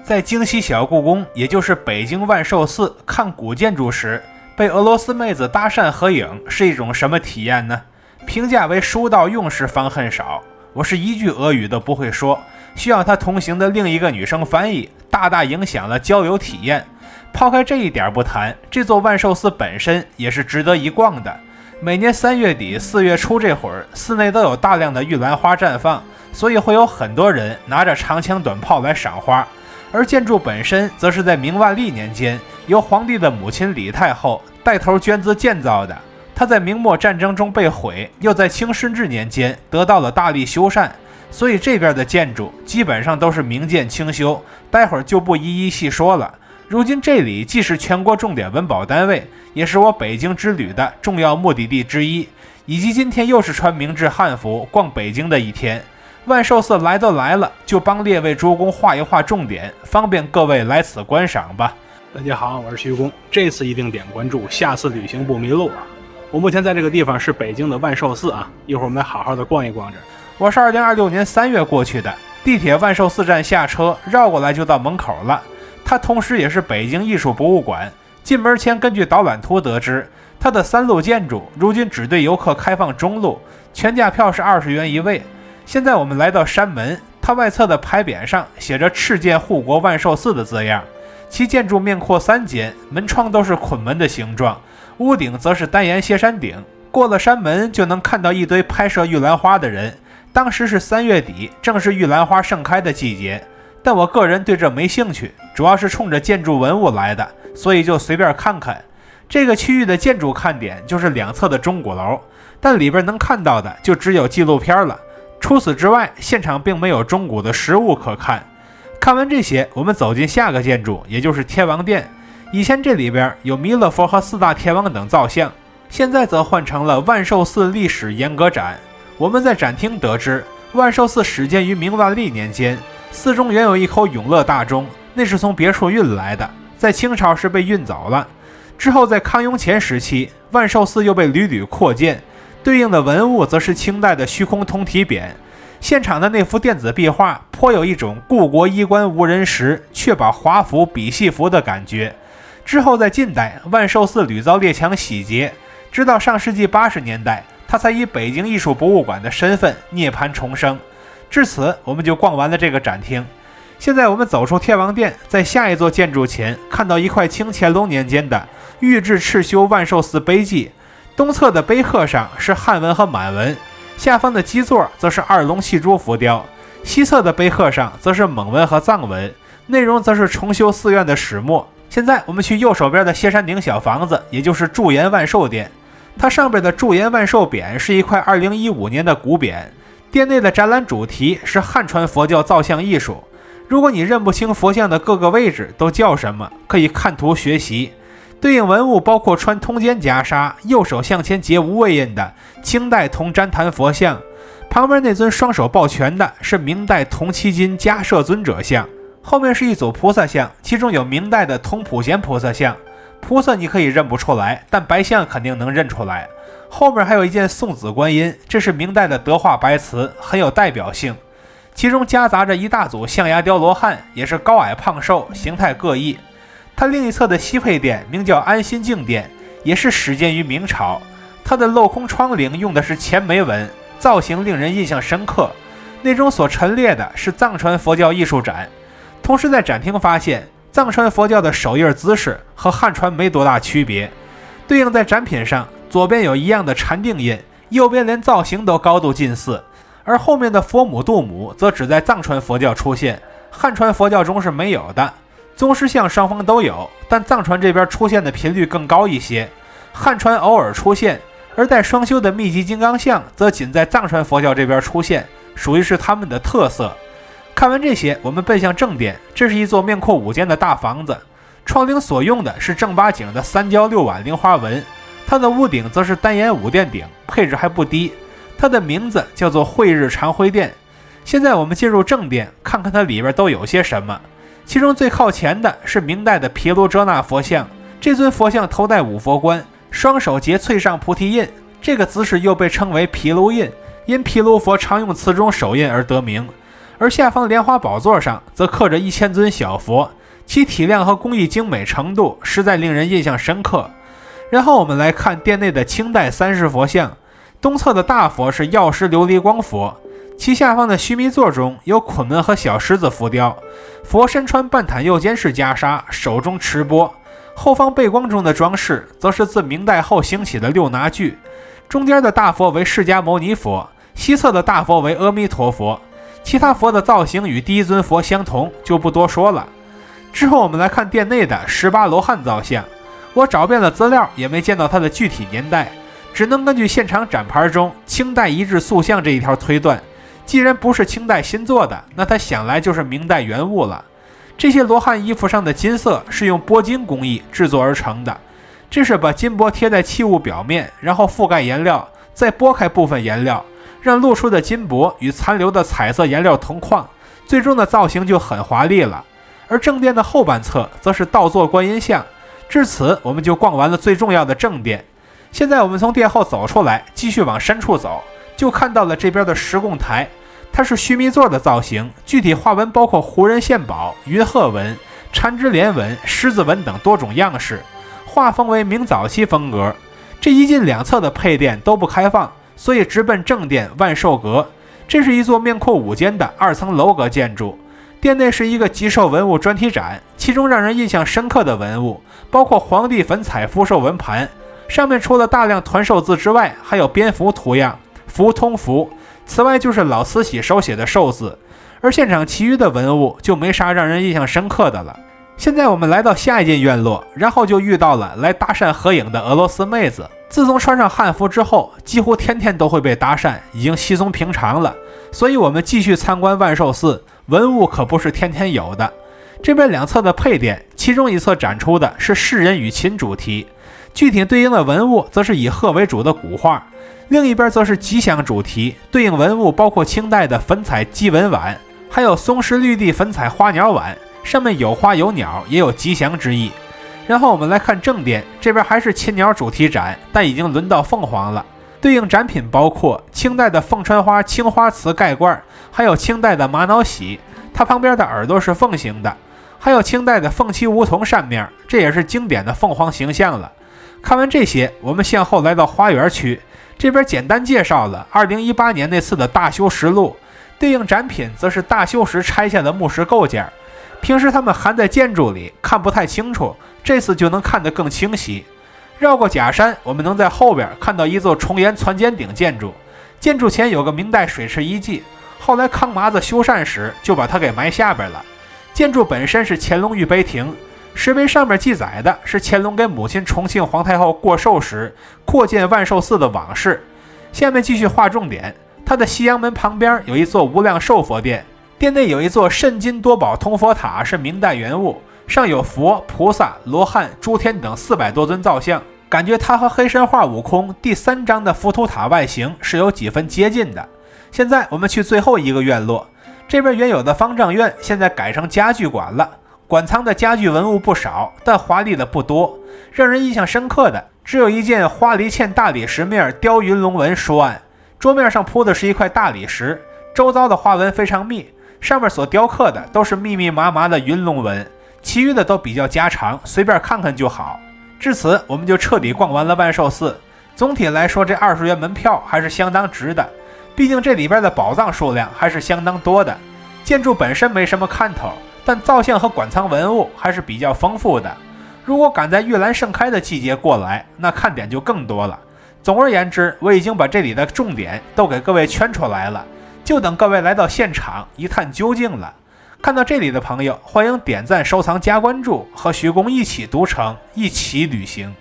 在京西小故宮，也就是北京萬壽寺看古建築時，被俄羅斯妹子搭讪合影是一種什麼體驗呢？評價為書到用時方恨少。我是一句俄語都不會說，需要她同行的另一個女生翻譯，大大影響了交流體驗。拋開這一點不談，這座萬壽寺本身也是值得一逛的。每年3月底4月初這會兒，寺內都有大量的玉蘭花綻放，所以會有很多人拿着長槍短炮來賞花。而建築本身則是在明万历年間由皇帝的母親李太后帶頭捐資建造的。它在明末戰爭中被毀，又在清順治年間得到了大力修繕，所以這邊的建築基本上都是明建清修，待會兒就不一一細說了。如今這裡既是全國重點文保單位，也是我北京之旅的重要目的地之一，以及今天又是穿明制漢服逛北京的一天。萬壽寺來都來了，就幫列位诸公畫一畫重點，方便各位來此觀賞吧。大家好，我是徐公，这次一定点關注，下次旅行不迷路啊！我目前在這個地方是北京的萬壽寺啊，一會兒我們好好的逛一逛這。我是2026年3月過去的，地鐵萬壽寺站下車，繞過來就到門口了。它同時也是北京藝術博物館。進門前根據導覽圖得知，它的3路建築如今只對遊客開放中路，全價票是20元一位。現在我們來到山門，它外側的牌匾上寫着敕建護國萬壽寺的字樣，其建築面闊3間，門窗都是捆門的形狀，屋頂則是單檐歇山頂。過了山門就能看到一堆拍攝玉蘭花的人，當時是3月底，正是玉蘭花盛開的季節，但我個人對這沒興趣，主要是衝着建築文物來的，所以就隨便看看。這個區域的建築看點就是兩側的鐘鼓樓，但裡邊能看到的就只有紀錄片了。除此之外，現場並沒有鐘鼓的實物可看。看完這些，我們走進下個建築，也就是天王殿。以前這裡邊有彌勒佛和4大天王等造像，現在則換成了萬壽寺歷史沿革展。我們在展廳得知，萬壽寺始建於明萬歷年間，寺中原有一口永乐大鐘，那是從別處運來的，在清朝時被運走了。之後在康雍乾時期，萬壽寺又被屢屢擴建，對應的文物則是清代的虛空通體匾。現場的那幅電子壁畫頗有一種故國衣冠無人時，卻把華服比戲服的感覺。之後在近代，萬壽寺屢遭列強洗劫，直到上世紀80年代，它才以北京藝術博物館的身份涅槃重生。至此，我們就逛完了這個展廳。現在我們走出天王殿，在下一座建築前看到一塊清乾隆年間的御制敕修萬壽寺碑記，東側的碑刻上是漢文和滿文，下方的基座則是2龍戲珠浮雕，西側的碑刻上則是蒙文和藏文，內容則是重修寺院的始末。現在我們去右手邊的歇山頂小房子，也就是驻顏萬壽殿，它上邊的驻顏萬壽匾是一塊2015年的古匾，殿內的展覽主題是漢傳佛教造像藝術。如果你認不清佛像的各個位置都叫什麼，可以看圖學習。對應文物包括穿通肩袈裟、右手向前結無畏印的清代銅旃檀佛像，旁邊那尊雙手抱拳的是明代銅漆金迦摄尊者像，後面是一組菩薩像，其中有明代的铜普贤菩薩像，菩薩你可以認不出來，但白像肯定能認出来。後面還有一件送子觀音，這是明代的德化白瓷，很有代表性。其中夾雜着一大組象牙雕罗漢，也是高矮胖瘦，形態各異。它另一側的西配殿名叫安心净殿，也是始建於明朝。它的镂空窗棂用的是前梅紋，造型令人印象深刻。内中所陈列的是藏傳佛教藝術展，同時在展廳發現藏傳佛教的手印姿勢和漢傳沒多大區別。對應在展品上，左邊有一樣的禪定印，右邊連造型都高度近似。而後面的佛母度母則只在藏傳佛教出現，漢傳佛教中是沒有的。宗師像雙方都有，但藏傳這邊出現的頻率更高一些，漢傳偶爾出現，而帶雙修的密集金剛像則僅在藏傳佛教這邊出現，屬於是他們的特色。看完這些，我們奔向正殿，這是一座面闊5間的大房子，窗棂所用的是正八經的3焦6碗菱花紋，它的屋頂則是单檐5殿頂，配置還不低。它的名字叫做慧日常輝殿。現在我們進入正殿，看看它裡邊都有些什麼。其中最靠前的是明代的毗卢遮那佛像，這尊佛像頭戴五佛冠，雙手結翠上菩提印，這個姿勢又被稱為毗盧印，因毗盧佛常用此種手印而得名。而下方蓮花寶座上則刻着1000尊小佛，其體量和工藝精美程度實在令人印象深刻。然後我們來看殿內的清代三世佛像，東側的大佛是藥師琉璃光佛，其下方的須彌座中有捆门和小獅子浮雕，佛身穿半袒右肩式袈裟，手中持钵，後方背光中的裝飾則是自明代後興起的六拿具，中間的大佛為釋迦牟尼佛，西側的大佛為阿彌陀佛，其他佛的造型與第一尊佛相同，就不多說了。之後我們來看殿內的18羅漢造像，我找遍了資料也沒見到它的具體年代，只能根據現場展牌中清代遗址塑像這一條推斷，既然不是清代新做的，那它想来就是明代原物了。这些罗漢衣服上的金色是用鉑金工藝制作而成的，这是把金箔貼在器物表面，然後覆蓋顏料，再撥開部分顏料，讓露出的金箔與殘留的彩色顏料同框，最終的造型就很華麗了。而正殿的後半側則是倒座觀音像。至此我們就逛完了最重要的正殿。現在我們從殿後走出來，繼續往深處走，就看到了這邊的十供台，它是須彌座的造型，具體花紋包括胡人獻寶、雲鶴紋、纏枝蓮紋、獅子紋等多種樣式，畫風為明早期風格。這一進兩側的配殿都不開放，所以直奔正殿萬壽閣。這是一座面闊5間的2層樓閣建築。殿內是一個吉獸文物專題展，其中讓人印象深刻的文物包括皇帝粉彩福壽紋盤，上面除了大量团壽字之外，還有蝙蝠圖樣、福通福，此外就是老慈禧手寫的壽字。而現場其餘的文物就沒啥讓人印象深刻的了。現在我們來到下一間院落，然後就遇到了來搭訕合影的俄羅斯妹子。自從穿上漢服之後，幾乎天天都會被搭訕，已經稀鬆平常了。所以我們繼續參觀萬壽寺，文物可不是天天有的。這邊兩側的配殿，其中一側展出的是世人與禽主題，具體對應的文物則是以鶴為主的古畫，另一邊則是吉祥主題，對應文物包括清代的粉彩鸡紋碗，還有松石綠地粉彩花鳥碗，上面有花有鳥，也有吉祥之意。然後我們來看正殿，這邊還是禽鳥主題展，但已經輪到鳳凰了。對應展品包括清代的鳳穿花青花瓷蓋罐，還有清代的瑪瑙喜，它旁邊的耳朵是鳳形的，還有清代的鳳漆梧桐扇面，這也是經典的鳳凰形象了。看完這些，我們向後來到花園區，這邊簡單介紹了2018年那次的大修實錄，對應展品則是大修時拆下的木石構件，平時它們含在建築裡看不太清楚，這次就能看得更清晰。繞過假山，我們能在後邊看到一座重檐攒尖頂建築，建築前有個明代水池遺跡，後來康麻子修繕時就把它給埋下邊了。建築本身是乾隆御碑亭，石碑上面記載的是乾隆給母親重慶皇太后過壽時擴建萬壽寺的往事。下面繼續劃重點，它的西洋門旁邊有一座無量壽佛殿，殿內有一座蜃金多寶通佛塔，是明代原物，上有佛、菩薩、羅漢、諸天等400多尊造像，感覺它和黑神話悟空第3章的浮屠塔外形是有幾分接近的。現在我們去最後一個院落，這邊原有的方丈院現在改成家具館了，館藏的家具文物不少，但華麗的不多。讓人印象深刻的只有一件花梨嵌大理石面雕雲龍紋書案，桌面上鋪的是一塊大理石，周遭的花紋非常密，上面所雕刻的都是密密麻麻的雲龍紋，其餘的都比較家常，隨便看看就好。至此我们就徹底逛完了萬壽寺。總體來說，這20元門票還是相當值的，畢竟這裡邊的寶藏數量還是相當多的。建築本身沒什麼看頭，但造像和館藏文物還是比較豐富的。如果趕在玉蘭盛開的季節過來，那看點就更多了。總而言之，我已經把這裡的重點都給各位圈出來了，就等各位來到現場一探究竟了。看到這裡的朋友，歡迎點讚、收藏、加關注，和徐工一起讀城，一起旅行。